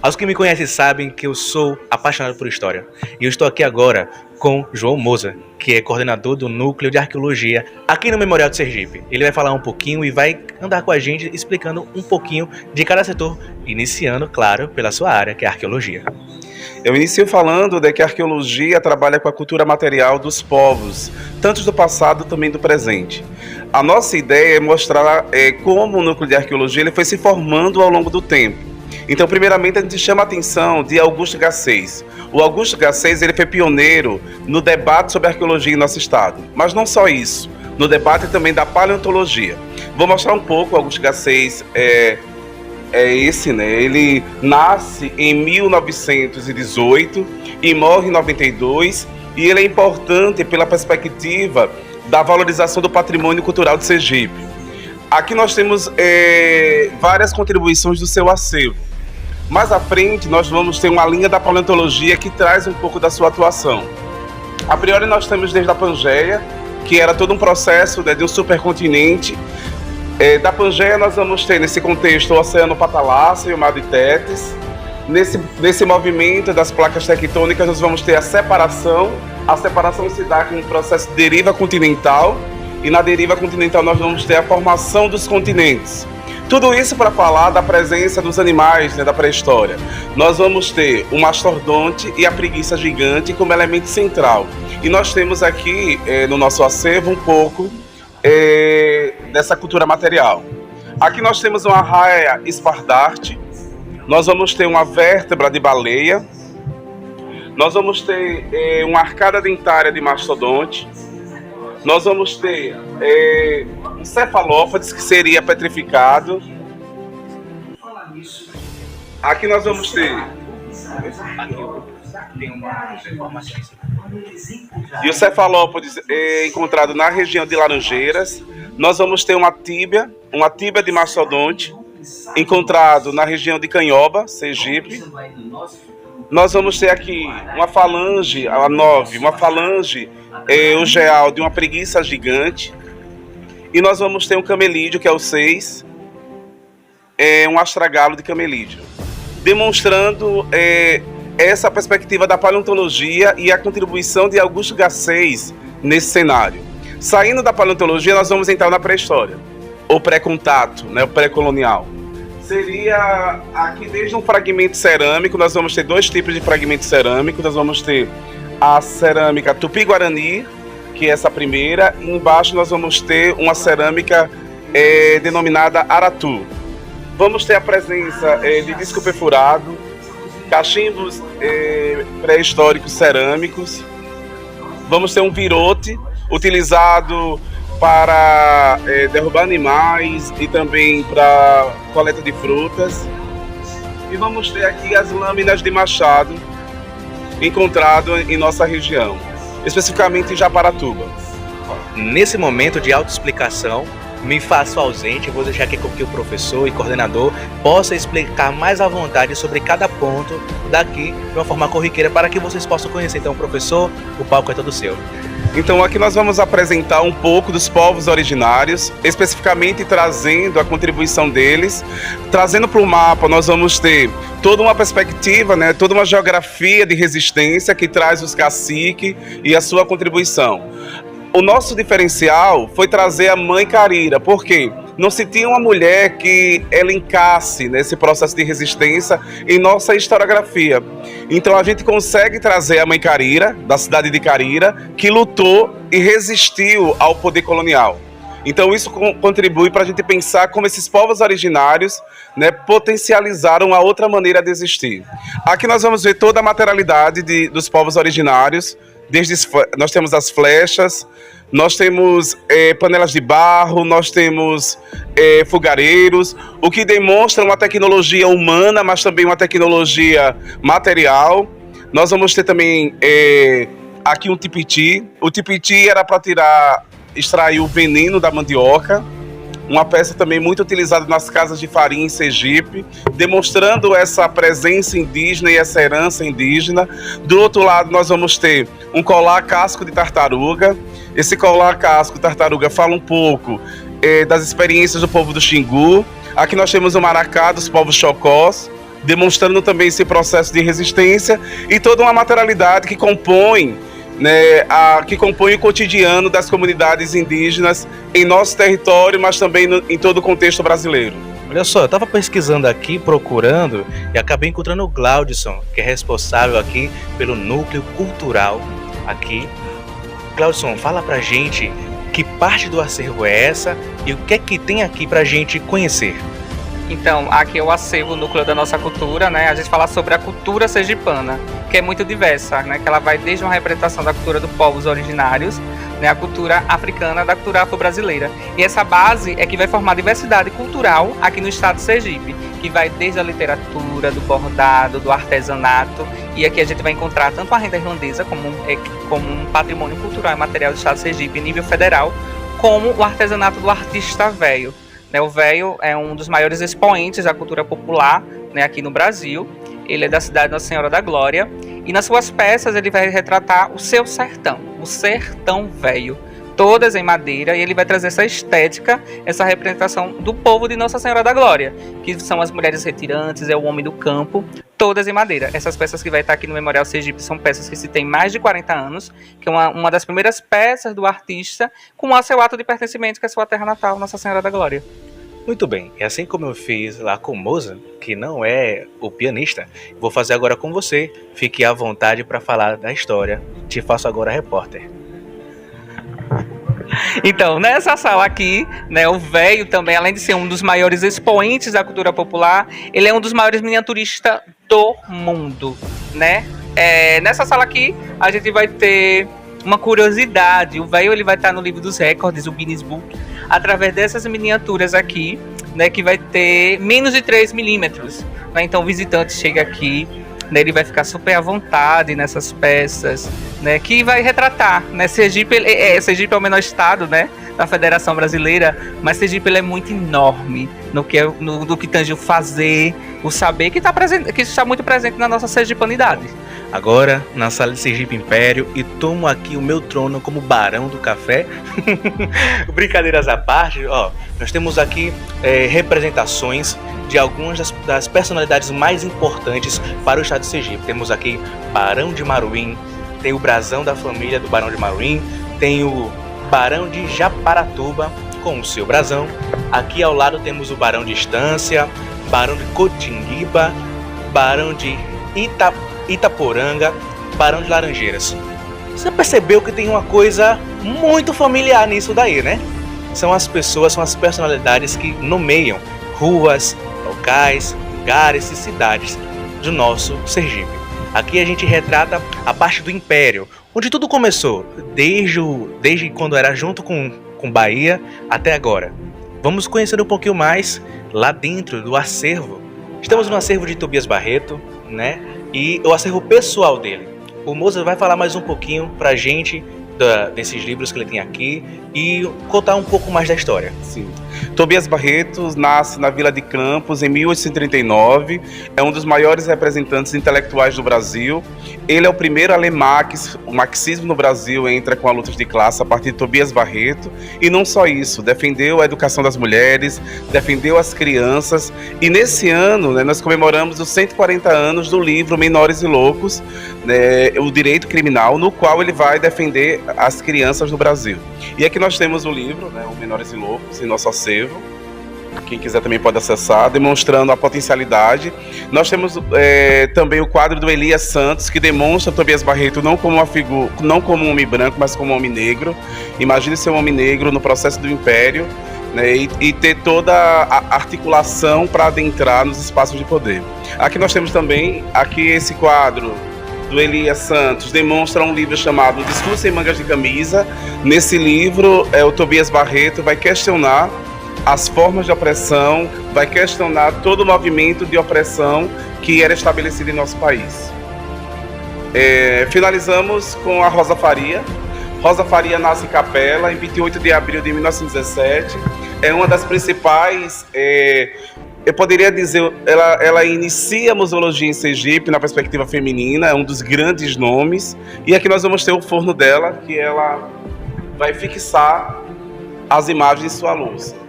Aos que me conhecem sabem que eu sou apaixonado por história. E eu estou aqui agora com João Moza, que é coordenador do Núcleo de Arqueologia aqui no Memorial de Sergipe. Ele vai falar um pouquinho e vai andar com a gente explicando um pouquinho de cada setor, iniciando, claro, pela sua área, que é a arqueologia. Eu inicio falando de que a arqueologia trabalha com a cultura material dos povos, tanto do passado também do presente. A nossa ideia é mostrar como o núcleo de arqueologia ele foi se formando ao longo do tempo. Então, primeiramente, a gente chama a atenção de Augusto Garcês. O Augusto Garcês ele foi pioneiro no debate sobre arqueologia em nosso estado. Mas não só isso, no debate também da paleontologia. Vou mostrar um pouco. O Augusto Garcês Ele nasce em 1918 e morre em 92, e ele é importante pela perspectiva da valorização do patrimônio cultural de Sergipe. Aqui nós temos várias contribuições do seu acervo. Mais à frente, nós vamos ter uma linha da paleontologia que traz um pouco da sua atuação. A priori, nós temos desde a Pangeia, que era todo um processo de um supercontinente. Da Pangeia, nós vamos ter, nesse contexto, o Oceano Patalácio e o Mar de Tétis. Nesse movimento das placas tectônicas, nós vamos ter a separação. A separação se dá com um processo de deriva continental. E na deriva continental, nós vamos ter a formação dos continentes. Tudo isso para falar da presença dos animais, da pré-história. Nós vamos ter o mastodonte e a preguiça gigante como elemento central. E nós temos aqui, no nosso acervo, um pouco dessa cultura material. Aqui nós temos uma raia espardarte, nós vamos ter uma vértebra de baleia, nós vamos ter uma arcada dentária de mastodonte, nós vamos ter um cefalópodes, que seria petrificado. Aqui nós vamos ter... E o cefalópodes é encontrado na região de Laranjeiras. Nós vamos ter uma tíbia de mastodonte, encontrado na região de Canhoba, Sergipe. Nós vamos ter aqui uma falange, a 9, uma falange ugeal de uma preguiça gigante. E nós vamos ter um camelídeo, que é o 6, um astragalo de camelídeo, demonstrando essa perspectiva da paleontologia e a contribuição de Augusto Garcês nesse cenário. Saindo da paleontologia, nós vamos entrar na pré-história, o pré-contato, o pré-colonial. Seria aqui desde um fragmento cerâmico. Nós vamos ter dois tipos de fragmento cerâmico. Nós vamos ter a cerâmica Tupi-Guarani, que é essa primeira, e embaixo nós vamos ter uma cerâmica denominada Aratu. Vamos ter a presença de disco perfurado, cachimbos pré-históricos cerâmicos. Vamos ter um virote utilizado para derrubar animais e também para coleta de frutas. E vamos ter aqui as lâminas de machado encontrado em nossa região, especificamente em Japaratuba. Nesse momento de autoexplicação, me faço ausente, vou deixar aqui com que o professor e coordenador possa explicar mais à vontade sobre cada ponto daqui de uma forma corriqueira para que vocês possam conhecer. Então, professor, o palco é todo seu. Então, aqui nós vamos apresentar um pouco dos povos originários, especificamente trazendo a contribuição deles. Trazendo para o mapa, nós vamos ter toda uma perspectiva, toda uma geografia de resistência que traz os caciques e a sua contribuição. O nosso diferencial foi trazer a mãe Carira, porque não se tinha uma mulher que elencasse nesse processo de resistência em nossa historiografia. Então a gente consegue trazer a mãe Carira, da cidade de Carira, que lutou e resistiu ao poder colonial. Então isso contribui para a gente pensar como esses povos originários potencializaram a outra maneira de existir. Aqui nós vamos ver toda a materialidade dos povos originários. Nós temos as flechas, nós temos panelas de barro, nós temos fogareiros, o que demonstra uma tecnologia humana, mas também uma tecnologia material. Nós vamos ter também aqui um tipiti. O tipiti era para extrair o veneno da mandioca. Uma peça também muito utilizada nas casas de farinha em Sergipe, demonstrando essa presença indígena e essa herança indígena. Do outro lado, nós vamos ter um colar casco de tartaruga. Esse colar casco de tartaruga fala um pouco das experiências do povo do Xingu. Aqui nós temos o maracá dos povos Chocós, demonstrando também esse processo de resistência e toda uma materialidade que compõe, né, que compõe o cotidiano das comunidades indígenas em nosso território, mas também em todo o contexto brasileiro. Olha só, eu estava pesquisando aqui, procurando, e acabei encontrando o Glaudson, que é responsável aqui pelo núcleo cultural aqui. Glaudson, fala pra gente que parte do acervo é essa e o que é que tem aqui pra gente conhecer. Então, aqui é o acervo, o núcleo da nossa cultura, né? A gente fala sobre a cultura sergipana, que é muito diversa, né? Que ela vai desde uma representação da cultura dos povos originários, né? A cultura africana, da cultura afro-brasileira. E essa base é que vai formar a diversidade cultural aqui no estado de Sergipe, que vai desde a literatura, do bordado, do artesanato, e aqui a gente vai encontrar tanto a renda irlandesa como um patrimônio cultural e material do estado de Sergipe em nível federal, como o artesanato do artista velho. O véio é um dos maiores expoentes da cultura popular, né, aqui no Brasil. Ele é da cidade de Nossa Senhora da Glória. E nas suas peças ele vai retratar o seu sertão, o sertão velho. Todas em madeira, e ele vai trazer essa estética, essa representação do povo de Nossa Senhora da Glória, que são as mulheres retirantes, é o homem do campo, todas em madeira. Essas peças que vai estar aqui no Memorial Sergipe são peças que se tem mais de 40 anos, que é uma das primeiras peças do artista, com o seu ato de pertencimento, que é a sua terra natal, Nossa Senhora da Glória. Muito bem, e assim como eu fiz lá com Moza, que não é o pianista, vou fazer agora com você. Fique à vontade para falar da história. Te faço agora repórter. Então, nessa sala aqui, né, o véio também, além de ser um dos maiores expoentes da cultura popular, ele é um dos maiores miniaturistas do mundo, né? Nessa sala aqui, a gente vai ter uma curiosidade. O véio, ele vai estar no livro dos recordes, o Guinness Book, através dessas miniaturas aqui, né, que vai ter menos de 3 milímetros. Né? Então, o visitante chega aqui, né, ele vai ficar super à vontade nessas peças, né, que vai retratar, né, Sergipe é o menor estado, né, da Federação Brasileira, mas Sergipe ele é muito enorme no que tange o fazer, o saber, que está muito presente na nossa sergipanidade. Agora, na sala de Sergipe Império, e tomo aqui o meu trono como barão do café. Brincadeiras à parte, ó, nós temos aqui representações de algumas das personalidades mais importantes para o estado de Sergipe. Temos aqui Barão de Maruim, tem o brasão da família do Barão de Maruim, tem o Barão de Japaratuba com o seu brasão. Aqui ao lado temos o Barão de Estância, Barão de Cotinguiba, Barão de Itaporanga, Barão de Laranjeiras. Você percebeu que tem uma coisa muito familiar nisso daí, né? São as pessoas, são as personalidades que nomeiam ruas, locais, lugares e cidades do nosso Sergipe. Aqui a gente retrata a parte do Império, onde tudo começou, desde quando era junto com Bahia até agora. Vamos conhecer um pouquinho mais lá dentro do acervo. Estamos no acervo de Tobias Barreto, né? E o acervo pessoal dele. O Moza vai falar mais um pouquinho pra gente desses livros que ele tem aqui e contar um pouco mais da história. Sim. Tobias Barreto nasce na Vila de Campos em 1839, é um dos maiores representantes intelectuais do Brasil. Ele é o primeiro a ler Marx. O marxismo no Brasil entra com a luta de classe a partir de Tobias Barreto, e não só isso, defendeu a educação das mulheres, defendeu as crianças, e nesse ano, né, nós comemoramos os 140 anos do livro Menores e Loucos, né, o direito criminal, no qual ele vai defender as crianças no Brasil. E aqui nós temos o livro, né, o Menores e Loucos, em nosso acervo. Quem quiser também pode acessar, demonstrando a potencialidade. Nós temos também o quadro do Elias Santos, que demonstra Tobias Barreto não como uma figura, não como um homem branco, mas como um homem negro. Imagine ser um homem negro no processo do Império, né, e ter toda a articulação para adentrar nos espaços de poder. Aqui nós temos também esse quadro do Elias Santos, demonstra um livro chamado Discurso Sem Mangas de Camisa. Nesse livro, o Tobias Barreto vai questionar as formas de opressão, vai questionar todo o movimento de opressão que era estabelecido em nosso país. Finalizamos com a Rosa Faria. Rosa Faria nasce em Capela em 28 de abril de 1917. É uma das principais, eu poderia dizer, ela inicia a museologia em Sergipe na perspectiva feminina, é um dos grandes nomes. E aqui nós vamos ter o forno dela, que ela vai fixar as imagens em sua louça.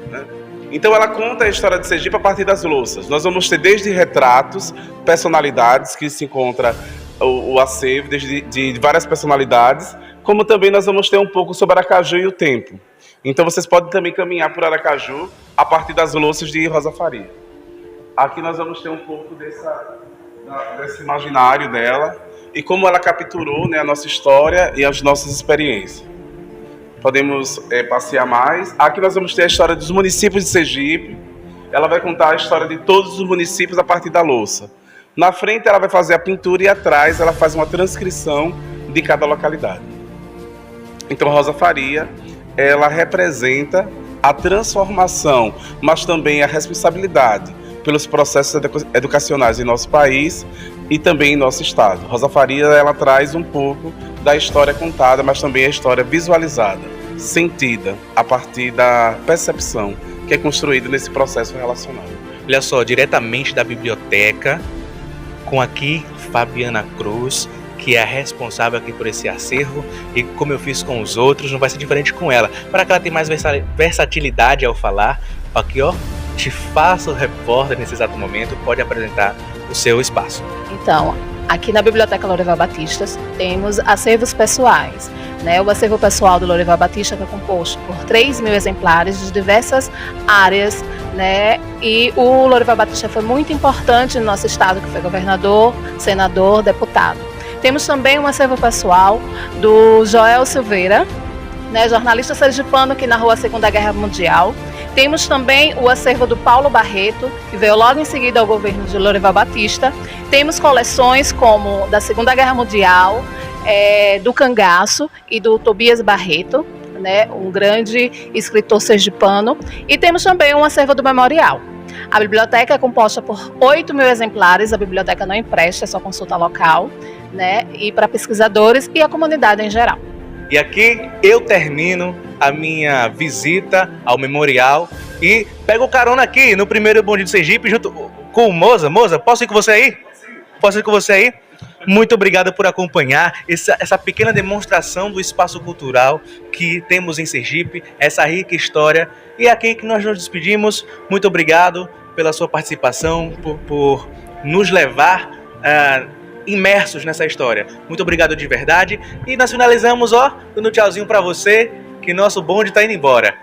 Então ela conta a história de Sergipe a partir das louças. Nós vamos ter desde retratos, personalidades, que se encontra o acervo de várias personalidades, como também nós vamos ter um pouco sobre Aracaju e o tempo. Então vocês podem também caminhar por Aracaju a partir das louças de Rosa Faria. Aqui nós vamos ter um pouco desse imaginário dela e como ela capturou, né, a nossa história e as nossas experiências. Podemos passear mais. Aqui nós vamos ter a história dos municípios de Sergipe. Ela vai contar a história de todos os municípios a partir da louça. Na frente ela vai fazer a pintura e atrás ela faz uma transcrição de cada localidade. Então Rosa Faria, ela representa a transformação, mas também a responsabilidade pelos processos educacionais em nosso país e também em nosso estado. Rosa Faria, ela traz um pouco da história contada, mas também a história visualizada, sentida, a partir da percepção que é construída nesse processo relacional. Olha só, diretamente da biblioteca, com aqui Fabiana Cruz, que é a responsável aqui por esse acervo, e como eu fiz com os outros, não vai ser diferente com ela. Para que ela tenha mais versatilidade ao falar, aqui ó, te faço repórter nesse exato momento, pode apresentar o seu espaço. Então, aqui na Biblioteca Lorival Batista temos acervos pessoais. O acervo pessoal do Lorival Batista é composto por 3.000 exemplares de diversas áreas, e o Lorival Batista foi muito importante no nosso estado, que foi governador, senador, deputado. Temos também um acervo pessoal do Joel Silveira, jornalista sergipano que narrou a Segunda Guerra Mundial. Temos também o acervo do Paulo Barreto, que veio logo em seguida ao governo de Lorival Batista. Temos coleções como da Segunda Guerra Mundial, do Cangaço e do Tobias Barreto, um grande escritor sergipano. E temos também um acervo do Memorial. A biblioteca é composta por 8.000 exemplares, a biblioteca não empresta, é só consulta local, e para pesquisadores e a comunidade em geral. E aqui eu termino a minha visita ao memorial e pego carona aqui no primeiro bonde de Sergipe junto com o Moza. Moza, posso ir com você aí? Posso ir com você aí? Muito obrigado por acompanhar essa pequena demonstração do espaço cultural que temos em Sergipe, essa rica história. E é aqui que nós nos despedimos. Muito obrigado pela sua participação, por nos levar imersos nessa história. Muito obrigado de verdade. E nós finalizamos, dando tchauzinho para você, que nosso bonde está indo embora.